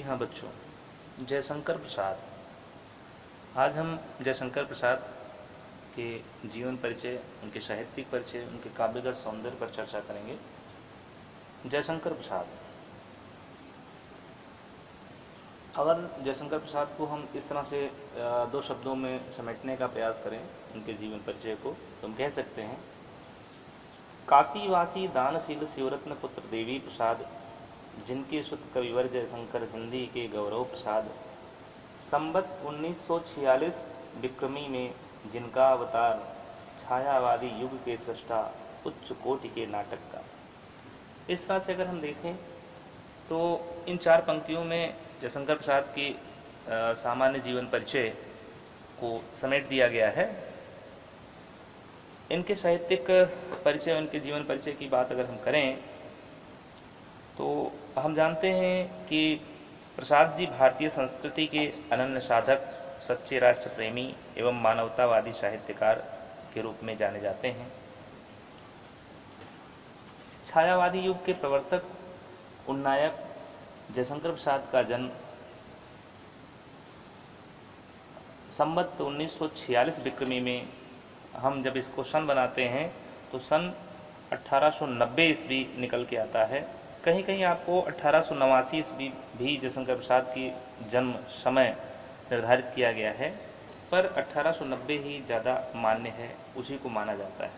हाँ बच्चों, जयशंकर प्रसाद। आज हम जयशंकर प्रसाद के जीवन परिचय, उनके साहित्यिक परिचय, उनके काव्यगत सौंदर्य पर चर्चा करेंगे। जयशंकर प्रसाद, अगर जयशंकर प्रसाद को हम इस तरह से दो शब्दों में समेटने का प्रयास करें उनके जीवन परिचय को, तो हम कह सकते हैं काशीवासी दानशील शिवरत्न पुत्र देवी प्रसाद, जिनके सुत कविवर जयशंकर हिंदी के गौरव प्रसाद, संबत 1946 विक्रमी में जिनका अवतार, छायावादी युग के सृष्टा, उच्च कोटि के नाटक का। इस तरह से अगर हम देखें तो इन चार पंक्तियों में जयशंकर प्रसाद की सामान्य जीवन परिचय को समेट दिया गया है। इनके साहित्यिक परिचय, उनके जीवन परिचय की बात अगर हम करें तो हम जानते हैं कि प्रसाद जी भारतीय संस्कृति के अनन्य साधक, सच्चे राष्ट्र प्रेमी एवं मानवतावादी साहित्यकार के रूप में जाने जाते हैं। छायावादी युग के प्रवर्तक, उन्नायक जयशंकर प्रसाद का जन्म संबत 1946 विक्रमी में, हम जब इसको सन बनाते हैं तो सन 1890 ईस्वी निकल के आता है। कहीं कहीं आपको 1889 ईस्वी भी जयशंकर प्रसाद की जन्म समय निर्धारित किया गया है, पर 1890 ही ज़्यादा मान्य है, उसी को माना जाता है।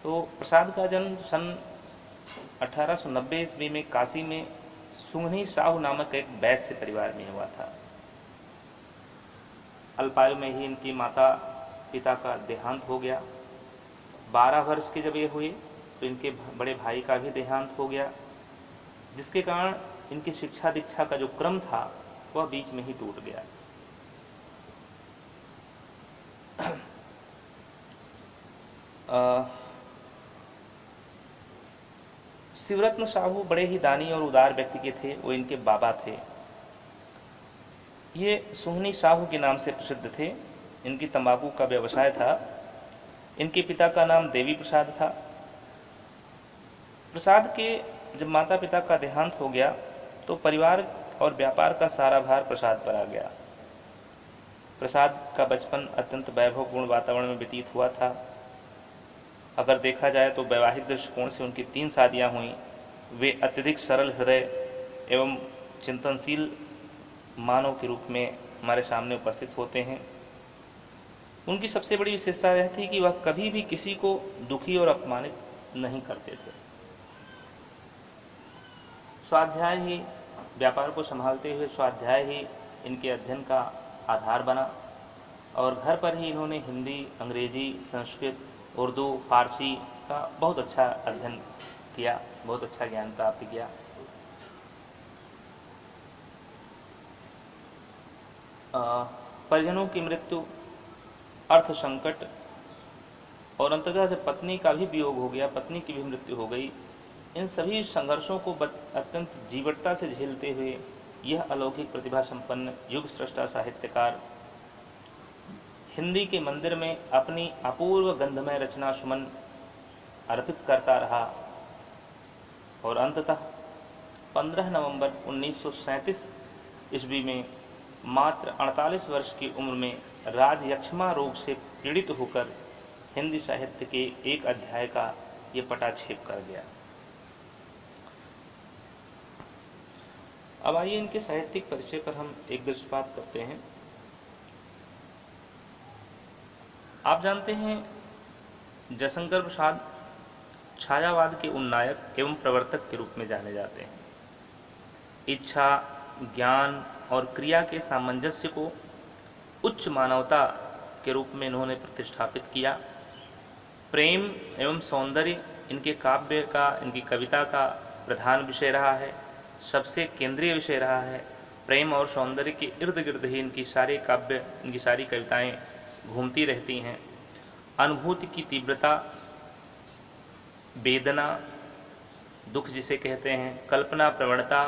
तो प्रसाद का जन्म सन 1890 ईस्वी में काशी में सुंघनी साहू नामक एक वैश्य परिवार में हुआ था। अल्पायु में ही इनकी माता पिता का देहांत हो गया। 12 वर्ष के जब ये हुए तो इनके बड़े भाई का भी देहांत हो गया, जिसके कारण इनकी शिक्षा दीक्षा का जो क्रम था वह बीच में ही टूट गया। शिवरत्न साहू बड़े ही दानी और उदार व्यक्ति के थे, वो इनके बाबा थे। ये सुहनी साहू के नाम से प्रसिद्ध थे। इनकी तंबाकू का व्यवसाय था। इनके पिता का नाम देवी प्रसाद था। प्रसाद के जब माता पिता का देहांत हो गया तो परिवार और व्यापार का सारा भार प्रसाद पर आ गया। प्रसाद का बचपन अत्यंत वैभवपूर्ण वातावरण में व्यतीत हुआ था। अगर देखा जाए तो वैवाहिक दृष्टिकोण से उनकी 3 शादियां हुई। वे अत्यधिक सरल हृदय एवं चिंतनशील मानव के रूप में हमारे सामने उपस्थित होते हैं। उनकी सबसे बड़ी विशेषता यह थी कि वह कभी भी किसी को दुखी और अपमानित नहीं करते थे। स्वाध्याय ही, व्यापार को संभालते हुए स्वाध्याय ही इनके अध्ययन का आधार बना, और घर पर ही इन्होंने हिंदी, अंग्रेजी, संस्कृत, उर्दू, फारसी का बहुत अच्छा अध्ययन किया, बहुत अच्छा ज्ञान प्राप्त किया। परिजनों की मृत्यु, अर्थ संकट और अंततः जब पत्नी का भी वियोग हो गया, पत्नी की भी मृत्यु हो गई, इन सभी संघर्षों को अत्यंत जीवटता से झेलते हुए यह अलौकिक प्रतिभा संपन्न युग सृष्टा साहित्यकार हिंदी के मंदिर में अपनी अपूर्व गंधमय रचना सुमन अर्पित करता रहा, और अंततः 15 नवंबर 1937 ईस्वी में मात्र 48 वर्ष की उम्र में राजयक्ष्मा रोग से पीड़ित होकर हिंदी साहित्य के एक अध्याय का ये पटाक्षेप कर गया। अब आइए इनके साहित्यिक परिचय पर हम एक दृष्टिपात करते हैं। आप जानते हैं जयशंकर प्रसाद छायावाद के उन्नायक एवं प्रवर्तक के रूप में जाने जाते हैं। इच्छा, ज्ञान और क्रिया के सामंजस्य को उच्च मानवता के रूप में इन्होंने प्रतिष्ठापित किया। प्रेम एवं सौंदर्य इनके काव्य का, इनकी कविता का प्रधान विषय रहा है, सबसे केंद्रीय विषय रहा है। प्रेम और सौंदर्य के इर्द गिर्द ही इनकी सारे काव्य, इनकी सारी कविताएं घूमती रहती हैं। अनुभूति की तीव्रता, वेदना, दुख जिसे कहते हैं, कल्पना प्रवणता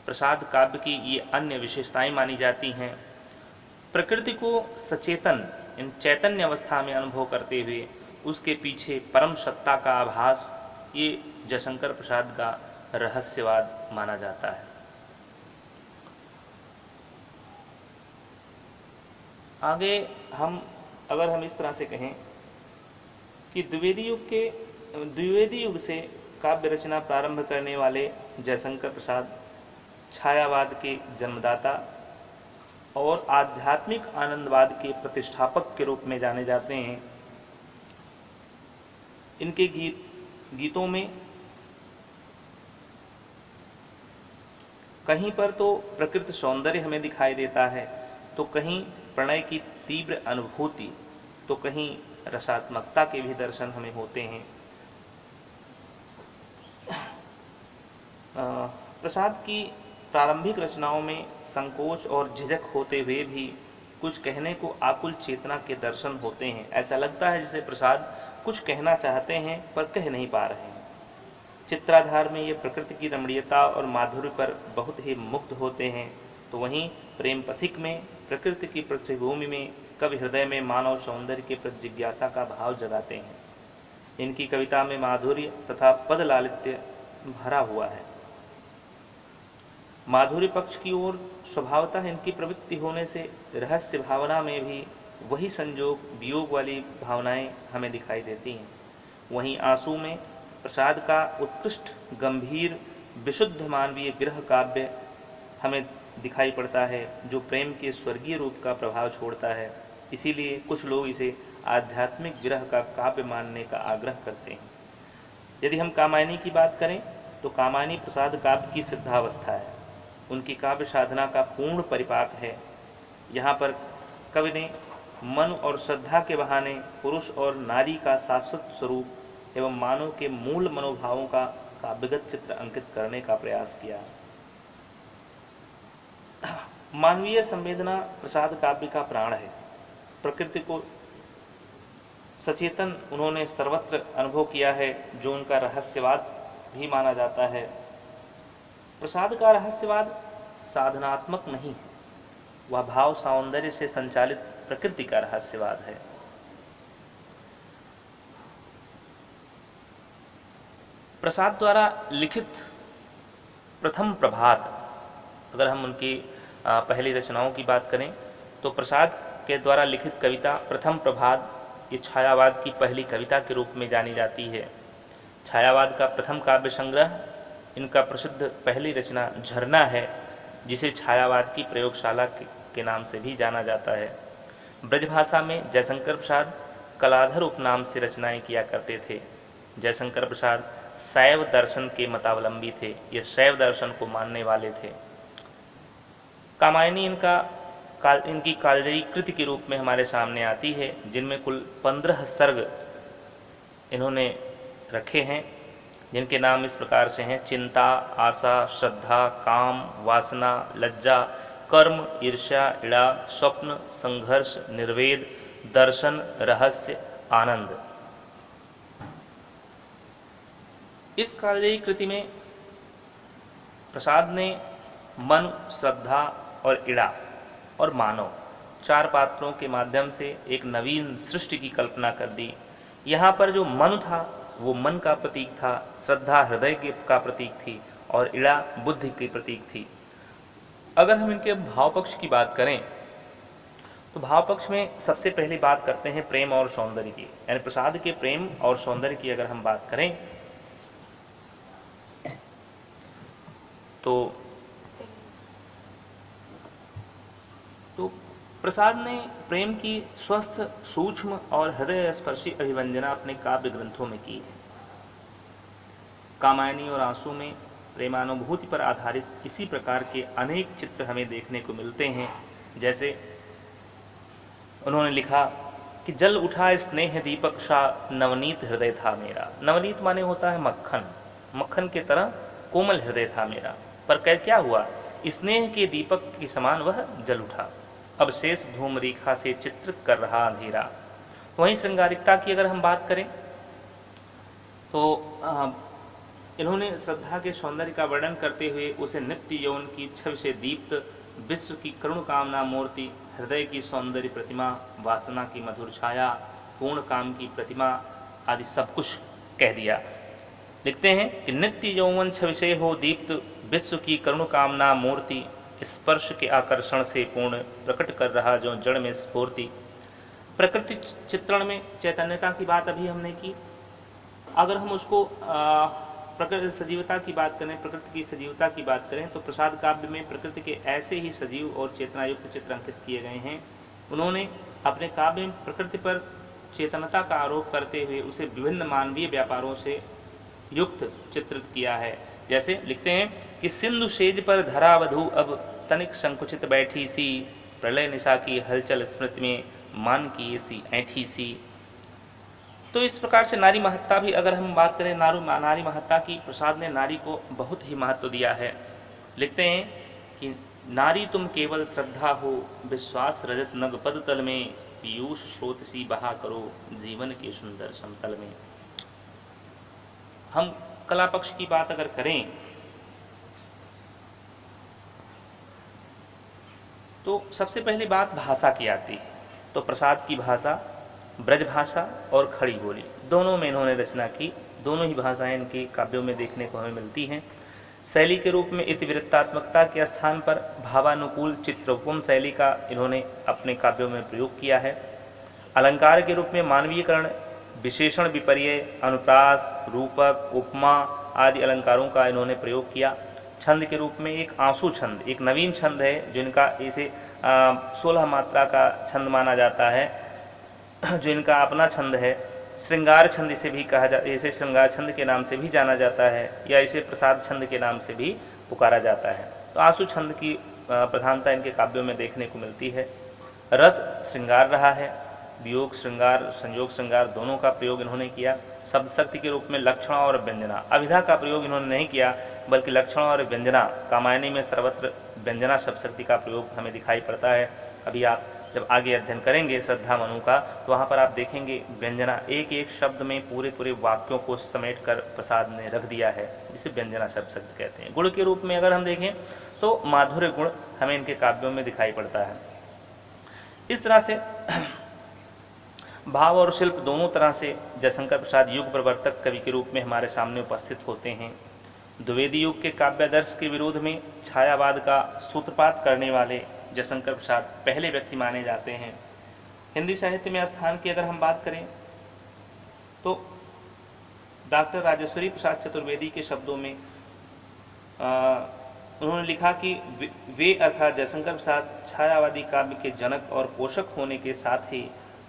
प्रसाद काव्य की ये अन्य विशेषताएं मानी जाती हैं। प्रकृति को सचेतन, इन चैतन्य अवस्था में अनुभव करते हुए उसके पीछे परम सत्ता का आभास, ये जयशंकर प्रसाद का रहस्यवाद माना जाता है। आगे अगर हम इस तरह से कहें कि द्विवेदी युग से काव्य रचना प्रारंभ करने वाले जयशंकर प्रसाद छायावाद के जन्मदाता और आध्यात्मिक आनंदवाद के प्रतिष्ठापक के रूप में जाने जाते हैं। इनके गीतों में कहीं पर तो प्रकृति सौंदर्य हमें दिखाई देता है, तो कहीं प्रणय की तीव्र अनुभूति, तो कहीं रसात्मकता के भी दर्शन हमें होते हैं। प्रसाद की प्रारंभिक रचनाओं में संकोच और झिझक होते हुए भी कुछ कहने को आकुल चेतना के दर्शन होते हैं। ऐसा लगता है जैसे प्रसाद कुछ कहना चाहते हैं पर कह नहीं पा रहे हैं। चित्राधार में ये प्रकृति की रमणीयता और माधुर्य पर बहुत ही मुग्ध होते हैं, तो वहीं प्रेम पथिक में प्रकृति की पृष्ठभूमि में कवि हृदय में मानव सौंदर्य के प्रति जिज्ञासा का भाव जगाते हैं। इनकी कविता में माधुर्य तथा पद लालित्य भरा हुआ है। माधुर्य पक्ष की ओर स्वभावतः इनकी प्रवृत्ति होने से रहस्य भावना में भी वही संजोग वियोग वाली भावनाएं हमें दिखाई देती हैं। वहीं आंसू में प्रसाद का उत्कृष्ट गंभीर विशुद्ध मानवीय विरह काव्य हमें दिखाई पड़ता है, जो प्रेम के स्वर्गीय रूप का प्रभाव छोड़ता है। इसीलिए कुछ लोग इसे आध्यात्मिक विरह का काव्य मानने का आग्रह करते हैं। यदि हम कामायनी की बात करें तो कामायनी प्रसाद काव्य की सिद्धावस्था है, उनकी काव्य साधना का पूर्ण परिपाक है। यहाँ पर कवि ने मन और श्रद्धा के बहाने पुरुष और नारी का शाश्वत स्वरूप एवं मानव के मूल मनोभावों का काव्यगत चित्र अंकित करने का प्रयास किया। मानवीय संवेदना प्रसाद काव्य का प्राण है। प्रकृति को सचेतन उन्होंने सर्वत्र अनुभव किया है, जो उनका रहस्यवाद भी माना जाता है। प्रसाद का रहस्यवाद साधनात्मक नहीं है, वह भाव सौंदर्य से संचालित प्रकृति का रहस्यवाद है। प्रसाद द्वारा लिखित प्रथम प्रभात, अगर हम उनकी पहली रचनाओं की बात करें तो प्रसाद के द्वारा लिखित कविता प्रथम प्रभात ये छायावाद की पहली कविता के रूप में जानी जाती है। छायावाद का प्रथम काव्य संग्रह इनका प्रसिद्ध पहली रचना झरना है, जिसे छायावाद की प्रयोगशाला के नाम से भी जाना जाता है। ब्रजभाषा में जयशंकर प्रसाद कलाधर उपनाम से रचनाएं किया करते थे। जयशंकर प्रसाद शैव दर्शन के मतावलंबी थे, ये शैव दर्शन को मानने वाले थे। कामायनी इनकी कालजयी कृति के रूप में हमारे सामने आती है, जिनमें कुल 15 सर्ग इन्होंने रखे हैं, जिनके नाम इस प्रकार से हैं: चिंता, आशा, श्रद्धा, काम, वासना, लज्जा, कर्म, ईर्ष्या, इड़ा, स्वप्न, संघर्ष, निर्वेद, दर्शन, रहस्य, आनंद। इस कालजयी कृति में प्रसाद ने मन, श्रद्धा और इड़ा और मानव 4 पात्रों के माध्यम से एक नवीन सृष्टि की कल्पना कर दी। यहाँ पर जो मन था वो मन का प्रतीक था, श्रद्धा हृदय का प्रतीक थी और इड़ा बुद्धि की प्रतीक थी। अगर हम इनके भाव पक्ष की बात करें तो भाव पक्ष में सबसे पहले बात करते हैं प्रेम और सौंदर्य की। यानी प्रसाद के प्रेम और सौंदर्य की अगर हम बात करें तो प्रसाद ने प्रेम की स्वस्थ, सूक्ष्म और हृदय स्पर्शी अभिव्यंजना अपने काव्य ग्रंथों में की है। कामायनी और आंसू में प्रेमानुभूति पर आधारित इसी प्रकार के अनेक चित्र हमें देखने को मिलते हैं। जैसे उन्होंने लिखा कि जल उठा स्नेह दीपक सा नवनीत हृदय था मेरा। नवनीत माने होता है मक्खन, मक्खन के तरह कोमल हृदय था मेरा, पर क्या हुआ, स्नेह के दीपक के समान वह जल उठा, अब शेष धूम रेखा से चित्र कर रहा अंधेरा। वहीं श्रृंगारिकता की अगर हम बात करें तो इन्होंने श्रद्धा के सौंदर्य का वर्णन करते हुए उसे नित्य यौवन की छवि से दीप्त, विश्व की करुण कामना मूर्ति, हृदय की सौंदर्य प्रतिमा, वासना की मधुर छाया, पूर्ण काम की प्रतिमा आदि सब कुछ कह दिया। लिखते हैं कि नित्य यौवन छवि से हो दीप्त, विश्व की करुण कामना मूर्ति, स्पर्श के आकर्षण से पूर्ण प्रकट कर रहा जो जड़ में स्फूर्ति। प्रकृति चित्रण में चैतन्यता की बात अभी हमने की। अगर हम उसको प्रकृति सजीवता की बात करें, प्रकृति की सजीवता की बात करें, तो प्रसाद काव्य में प्रकृति के ऐसे ही सजीव और चेतनायुक्त चित्र अंकित किए गए हैं। उन्होंने अपने काव्य में प्रकृति पर चेतनता का आरोप करते हुए उसे विभिन्न मानवीय व्यापारों से युक्त चित्रित किया है। जैसे लिखते हैं कि सिंधु सेज पर धरा वधु अब तनिक संकुचित बैठी सी, प्रलय निशा की हलचल स्मृति में मान की सी ऐठी सी। तो इस प्रकार से नारी महत्ता भी अगर हम बात करें, नारी महत्ता की, प्रसाद ने नारी को बहुत ही महत्व दिया है। लिखते हैं कि नारी तुम केवल श्रद्धा हो, विश्वास रजत नग पद तल में, पीयूष स्रोत सी बहा करो जीवन के सुंदर समतल में। हम कला पक्ष की बात अगर करें तो सबसे पहली बात भाषा की आती है। तो प्रसाद की भाषा ब्रज भाषा और खड़ी बोली, दोनों में इन्होंने रचना की। दोनों ही भाषाएं इनके काव्यों में देखने को हमें मिलती हैं। शैली के रूप में इतिवृत्तात्मकता के स्थान पर भावानुकूल चित्रोपम शैली का इन्होंने अपने काव्यों में प्रयोग किया है। अलंकार के रूप में मानवीयकरण, विशेषण, विपर्य, अनुप्रास, रूपक, उपमा आदि अलंकारों का इन्होंने प्रयोग किया। छंद के रूप में एक आंसू छंद, एक नवीन छंद है जिनका इसे 16 मात्रा का छंद माना जाता है, जो इनका अपना छंद है। श्रृंगार छंद इसे भी कहा जाता है, इसे श्रृंगार छंद के नाम से भी जाना जाता है या इसे प्रसाद छंद के नाम से भी पुकारा जाता है। तो आंसू छंद की प्रधानता इनके काव्यों में देखने को मिलती है। रस श्रृंगार रहा है, वियोग श्रृंगार, संयोग श्रृंगार दोनों का प्रयोग इन्होंने किया। शब्द शक्ति के रूप में लक्षण और व्यंजना, अभिधा का प्रयोग इन्होंने नहीं किया, बल्कि लक्षण और व्यंजना, कामायनी में सर्वत्र व्यंजना शब्द शक्ति का प्रयोग हमें दिखाई पड़ता है। अभी आप जब आगे अध्ययन करेंगे श्रद्धा मनु का, तो वहाँ पर आप देखेंगे व्यंजना, एक एक शब्द में पूरे पूरे वाक्यों को समेट कर प्रसाद ने रख दिया है, जिसे व्यंजना शब्द कहते हैं। गुण के रूप में अगर हम देखें तो माधुर्य गुण हमें इनके काव्यों में दिखाई पड़ता है। इस तरह से भाव और शिल्प दोनों तरह से जयशंकर प्रसाद युग प्रवर्तक कवि के रूप में हमारे सामने उपस्थित होते हैं। द्विवेदी युग के काव्यादर्श के विरोध में छायावाद का सूत्रपात करने वाले जयशंकर प्रसाद पहले व्यक्ति माने जाते हैं। हिंदी साहित्य में स्थान की अगर हम बात करें तो डॉक्टर राजेश्वरी प्रसाद चतुर्वेदी के शब्दों में उन्होंने लिखा कि वे अर्थात जयशंकर प्रसाद छायावादी काव्य के जनक और पोषक होने के साथ ही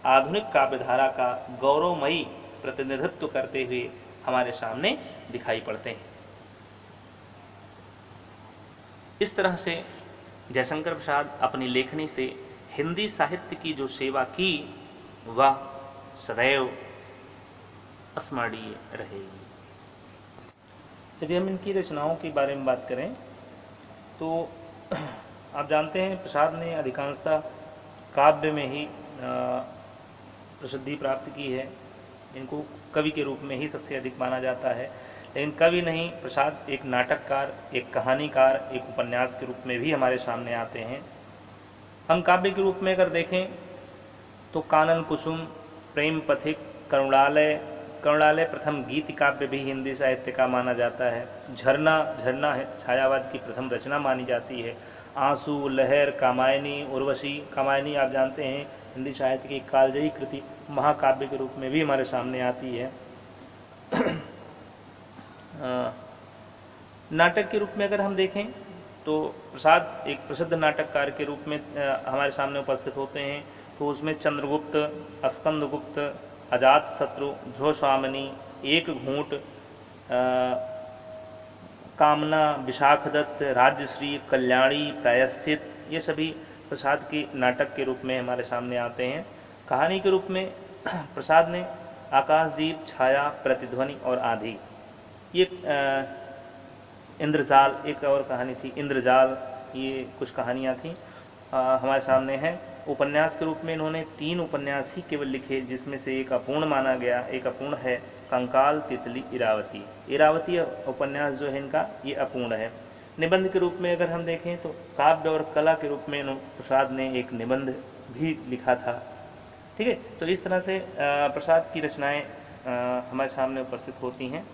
आधुनिक काव्यधारा का गौरवमयी प्रतिनिधित्व करते हुए हमारे सामने दिखाई पड़ते हैं। इस तरह से जयशंकर प्रसाद अपनी लेखनी से हिंदी साहित्य की जो सेवा की वह सदैव स्मरणीय रहेगी। यदि हम इनकी रचनाओं के बारे में बात करें तो आप जानते हैं प्रसाद ने अधिकांशतः काव्य में ही प्रसिद्धि प्राप्त की है। इनको कवि के रूप में ही सबसे अधिक माना जाता है, लेकिन कवि नहीं, प्रसाद एक नाटककार, एक कहानीकार, एक उपन्यास के रूप में भी हमारे सामने आते हैं। हम काव्य के रूप में अगर देखें तो कानन कुसुम, प्रेम पथिक, करुणालय प्रथम गीत काव्य भी हिंदी साहित्य का माना जाता है। झरना है छायावाद की प्रथम रचना मानी जाती है। आंसू, लहर, कामायनी, उर्वशी, कामायनी आप जानते हैं हिंदी साहित्य की कालजयी कृति महाकाव्य के रूप में भी हमारे सामने आती है। नाटक के रूप में अगर हम देखें तो प्रसाद एक प्रसिद्ध नाटककार के रूप में हमारे सामने उपस्थित होते हैं। तो उसमें चंद्रगुप्त, स्कंदगुप्त, अजात शत्रु, ध्रुव स्वामिनी, एक घूंट, कामना, विशाखदत्त, राज्यश्री, कल्याणी, प्रायश्चित, ये सभी प्रसाद के नाटक के रूप में हमारे सामने आते हैं। कहानी के रूप में प्रसाद ने आकाशदीप, छाया, प्रतिध्वनि और आधी, ये इंद्रजाल एक और कहानी थी, इंद्रजाल, ये कुछ कहानियाँ थीं हमारे सामने हैं। उपन्यास के रूप में इन्होंने 3 उपन्यास ही केवल लिखे, जिसमें से एक अपूर्ण माना गया। एक अपूर्ण है कंकाल, तितली, इरावती। इरावती उपन्यास जो है इनका ये अपूर्ण है। निबंध के रूप में अगर हम देखें तो काव्य और कला के रूप में प्रसाद ने एक निबंध भी लिखा था। ठीक है, तो इस तरह से प्रसाद की रचनाएं हमारे सामने उपस्थित होती हैं।